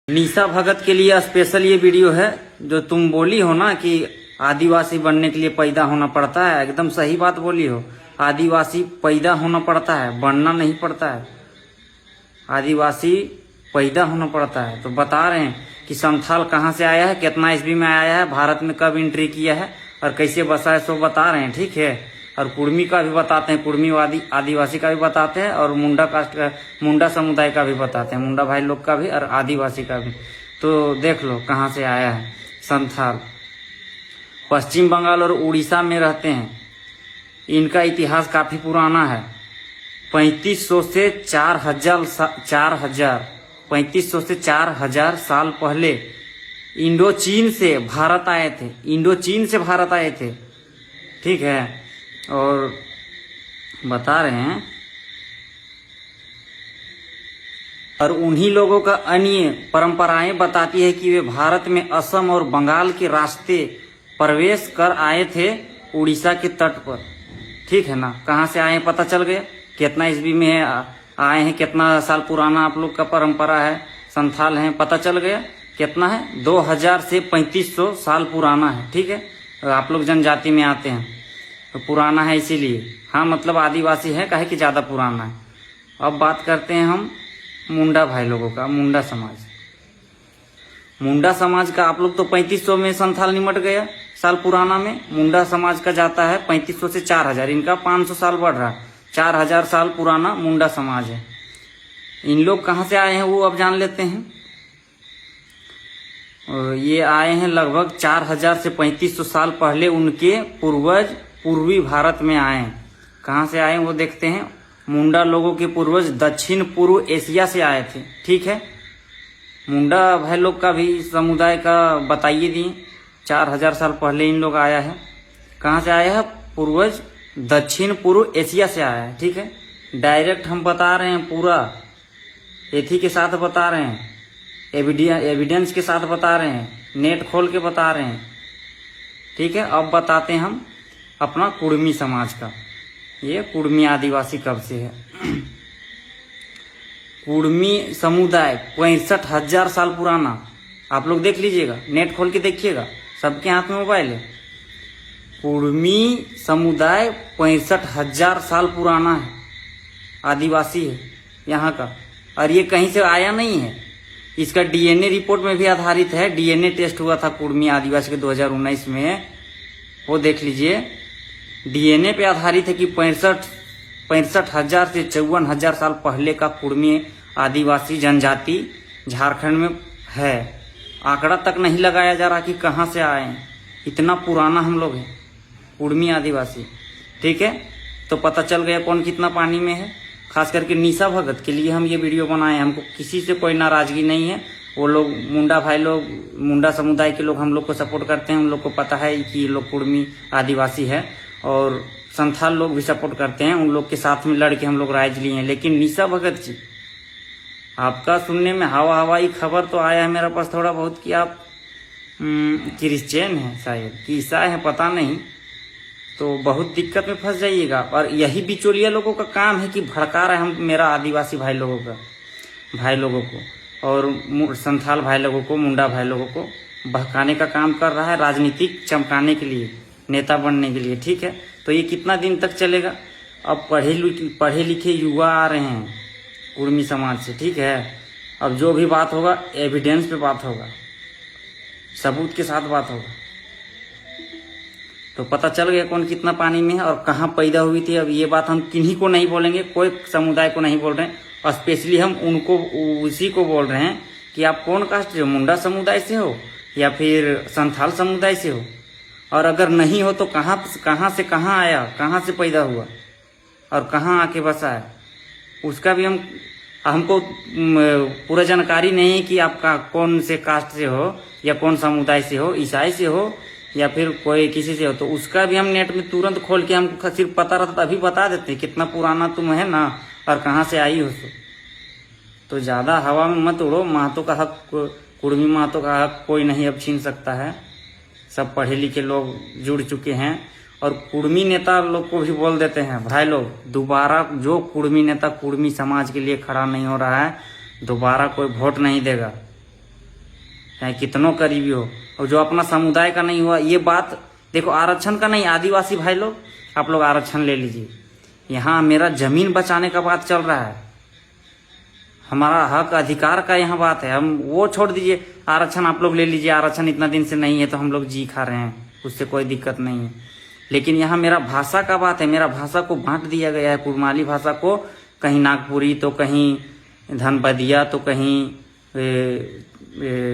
निशा भगत के लिए स्पेशल ये वीडियो है। जो तुम बोली हो ना कि आदिवासी बनने के लिए पैदा होना पड़ता है, एकदम सही बात बोली हो। आदिवासी पैदा होना पड़ता है, बनना नहीं पड़ता है। आदिवासी पैदा होना पड़ता है। तो बता रहे हैं कि संथाल कहाँ से आया है, कितना ईस्वी में आया है, भारत में कब एंट्री किया है और कैसे बसा है, सब बता रहे हैं। ठीक है। और कुर्मी का भी बताते हैं, कुर्मीवादी आदिवासी का भी बताते हैं, और मुंडा कास्ट का, मुंडा समुदाय का भी बताते हैं, मुंडा भाई लोग का भी और आदिवासी का भी। तो देख लो कहाँ से आया है संथाल। पश्चिम बंगाल और उड़ीसा में रहते हैं। इनका इतिहास काफी पुराना है। 3500 से 4000 साल पहले इंडोचीन से भारत आए थे। इंडोचीन से भारत आए थे। ठीक है। और बता रहे हैं, और उन्हीं लोगों का अन्य परंपराएं बताती है कि वे भारत में असम और बंगाल के रास्ते प्रवेश कर आए थे, उड़ीसा के तट पर। ठीक है ना। कहाँ से आए पता चल गया। कितना ईस्वी में आए हैं, कितना साल पुराना आप लोग का परंपरा है, संथाल है, पता चल गया। कितना है, 2000 से 3500 साल पुराना है। ठीक है। आप लोग जनजाति में आते हैं तो पुराना है इसीलिए। हाँ, मतलब आदिवासी है, काहे कि ज्यादा पुराना है। अब बात करते हैं हम मुंडा भाई लोगों का। मुंडा समाज, मुंडा समाज का आप लोग तो 3500 में संथाल निमट गया साल पुराना में। मुंडा समाज का जाता है 3500 से 4000, इनका 500 साल बढ़ रहा है। 4000 साल पुराना मुंडा समाज है। इन लोग कहाँ से आए हैं वो अब जान लेते हैं। और ये आए हैं लगभग 4000 से 3500 साल पहले। उनके पूर्वज पूर्वी भारत में आए। कहाँ से आए वो देखते हैं। मुंडा लोगों के पूर्वज दक्षिण पूर्व एशिया से आए थे। ठीक है। मुंडा भाई लोग का भी समुदाय का बताइए दिए। 4000 साल पहले इन लोग आया है। कहाँ से आया है, पूर्वज दक्षिण पूर्व एशिया से आया है। ठीक है। डायरेक्ट हम बता रहे हैं, पूरा एथी के साथ बता रहे हैं, एविडेंस के साथ बता रहे हैं, नेट खोल के बता रहे हैं। ठीक है। अब बताते हैं हम अपना कुर्मी समाज का। ये कुर्मी आदिवासी कब से है। कुर्मी समुदाय 65,000 साल पुराना। आप लोग देख लीजिएगा, नेट खोल के देखिएगा, सबके हाथ में मोबाइल है। कुर्मी समुदाय 65,000 साल पुराना है, आदिवासी है यहाँ का। और ये कहीं से आया नहीं है। इसका डीएनए रिपोर्ट में भी आधारित है। डीएनए टेस्ट हुआ था कुर्मी आदिवासी के 2019 में, वो देख लीजिए। डीएनए पे आधारित है कि 65,000 से 54,000 साल पहले का कुर्मी आदिवासी जनजाति झारखंड में है। आंकड़ा तक नहीं लगाया जा रहा कि कहाँ से आए हैं। इतना पुराना हम लोग हैं कुर्मी आदिवासी। ठीक है। तो पता चल गया कौन कितना पानी में है। खास करके निशा भगत के लिए हम ये वीडियो बनाए। हमको किसी से कोई नाराजगी नहीं है। वो लोग मुंडा भाई लोग, मुंडा समुदाय के लोग हम लोग को सपोर्ट करते हैं। उन लोग को पता है कि ये लोग कुर्मी आदिवासी है, और संथाल लोग भी सपोर्ट करते हैं। उन लोग के साथ में लड़ के हम लोग राइज लिए हैं। लेकिन निशा भगत जी, आपका सुनने में हवाई खबर तो आया है मेरे पास थोड़ा बहुत कि आप क्रिश्चियन हैं, शायद कि ईसाई हैं, पता नहीं। तो बहुत दिक्कत में फंस जाइएगा। और यही बिचौलिया लोगों का काम है कि भड़का रहे हम मेरा आदिवासी भाई लोगों को और संथाल भाई लोगों को, मुंडा भाई लोगों को बहकाने का काम कर रहा है, राजनीतिक चमकाने के लिए, नेता बनने के लिए। ठीक है। तो ये कितना दिन तक चलेगा। अब पढ़े लिखे युवा आ रहे हैं कुर्मी समाज से। ठीक है। अब जो भी बात होगा एविडेंस पे बात होगा, सबूत के साथ बात होगा। तो पता चल गया कौन कितना पानी में है और कहाँ पैदा हुई थी। अब ये बात हम किन्हीं को नहीं बोलेंगे, कोई समुदाय को नहीं बोल रहे हैं। और स्पेशली हम उनको, उसी को बोल रहे हैं कि आप कौन कास्ट से हो, मुंडा समुदाय से हो या फिर संथाल समुदाय से हो। और अगर नहीं हो तो कहाँ से कहाँ आया, कहाँ से पैदा हुआ और कहाँ आके बसा है, उसका भी हमको पूरा जानकारी नहीं है कि आपका कौन से कास्ट से हो या कौन समुदाय से हो, ईसाई से हो या फिर कोई किसी से हो। तो उसका भी हम नेट में तुरंत खोल के हमको सिर्फ पता रहता तभी बता देते कितना पुराना तुम है ना और कहाँ से आई हो। तो ज्यादा हवा में मत उड़ो। महतो का हक, कुर्मी महतो का हक कोई नहीं अब छीन सकता है। सब पढ़े लिखे लोग जुड़ चुके हैं। और कुर्मी नेता लोग को भी बोल देते हैं, भाई लोग दोबारा जो कुर्मी नेता कुर्मी समाज के लिए खड़ा नहीं हो रहा है, दोबारा कोई वोट नहीं देगा। चाहे कितनों करीबी हो, और जो अपना समुदाय का नहीं हुआ, ये बात देखो आरक्षण का नहीं, आदिवासी भाई लोग आप लोग आरक्षण ले लीजिए। यहाँ मेरा जमीन बचाने का बात चल रहा है, हमारा हक अधिकार का यहाँ बात है। हम वो छोड़ दीजिए, आरक्षण आप लोग ले लीजिए, आरक्षण इतना दिन से नहीं है तो हम लोग जी खा रहे हैं, उससे कोई दिक्कत नहीं है। लेकिन यहाँ मेरा भाषा का बात है, मेरा भाषा को बांट दिया गया है। कुड़माली भाषा को कहीं नागपुरी तो कहीं धनबदिया तो कहीं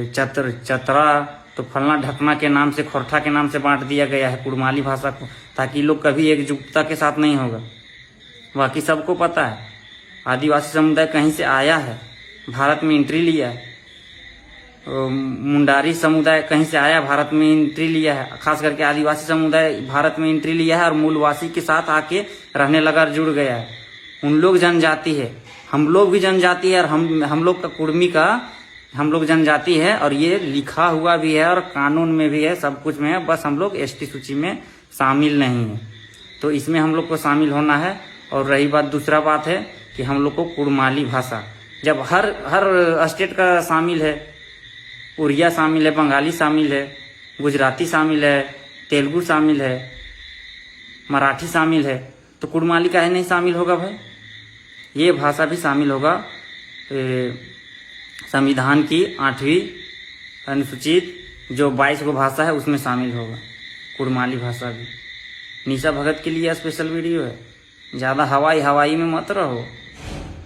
चतरा तो फलना ढकना के नाम से, खोरठा के नाम से बांट दिया गया है कुड़माली भाषा को, ताकि लोग कभी एकजुटता के साथ नहीं होगा। बाकी सबको पता है आदिवासी समुदाय कहीं से आया है, भारत में एंट्री लिया है। मुंडारी समुदाय कहीं से आया, भारत में एंट्री लिया है। खास करके आदिवासी समुदाय भारत में एंट्री लिया है और मूलवासी के साथ आके रहने लगा, जुड़ गया है। उन लोग जनजाति है, हम लोग भी जनजाति है, और हम लोग का कुर्मी का हम लोग जनजाति है, और ये लिखा हुआ भी है और कानून में भी है, सब कुछ में है। बस हम लोग एसटी सूची में शामिल नहीं है, तो इसमें हम लोग को शामिल होना है। और रही बात, दूसरा बात है कि हम लोग को कुड़माली भाषा, जब हर स्टेट का शामिल है, उड़िया शामिल है, बंगाली शामिल है, गुजराती शामिल है, तेलुगु शामिल है, मराठी शामिल है, तो कुड़माली काहे नहीं शामिल होगा भाई? ये भाषा भी शामिल होगा संविधान की 8वीं अनुसूचित जो 22 गो भाषा है उसमें शामिल होगा कुड़माली भाषा भी। निशा भगत के लिए स्पेशल वीडियो है। ज़्यादा हवाई में मत रहो,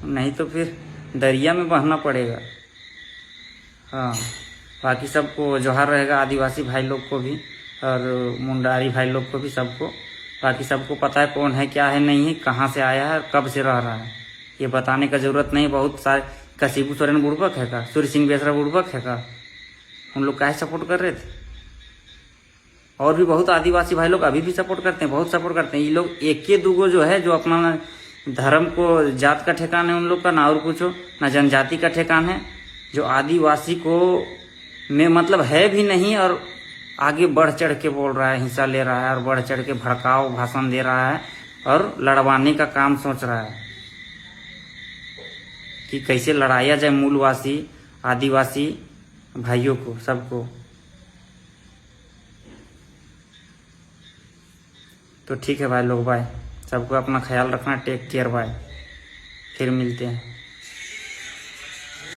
नहीं तो फिर दरिया में बहना पड़ेगा। हाँ, बाकी सबको जोहार रहेगा, आदिवासी भाई लोग को भी और मुंडारी भाई लोग को भी, सबको। बाकी सबको पता है कौन है, क्या है, नहीं है, कहाँ से आया है, कब से रह रहा है, ये बताने का जरूरत नहीं। बहुत सारे का शिबू सोरेन बुड़बक है का, सूर्य सिंह बेसरा बुड़बक है का, उन लोग काहे सपोर्ट कर रहे थे? और भी बहुत आदिवासी भाई लोग अभी भी सपोर्ट करते हैं, बहुत सपोर्ट करते हैं। ये लोग एक के दूगो जो है, जो अपना धर्म को, जात का ठेकान है उन लोग का, ना और कुछ हो, ना जनजाति का ठेकान है। जो आदिवासी को में मतलब है भी नहीं, और आगे बढ़ चढ़ के बोल रहा है, हिस्सा ले रहा है, और बढ़ चढ़ के भड़काऊ भाषण दे रहा है, और लड़वाने का काम सोच रहा है कि कैसे लड़ाया जाए मूलवासी आदिवासी भाइयों को, सबको। तो ठीक है भाई लोग, बाय। सबको अपना ख्याल रखना, टेक केयर, बाय। फिर मिलते हैं।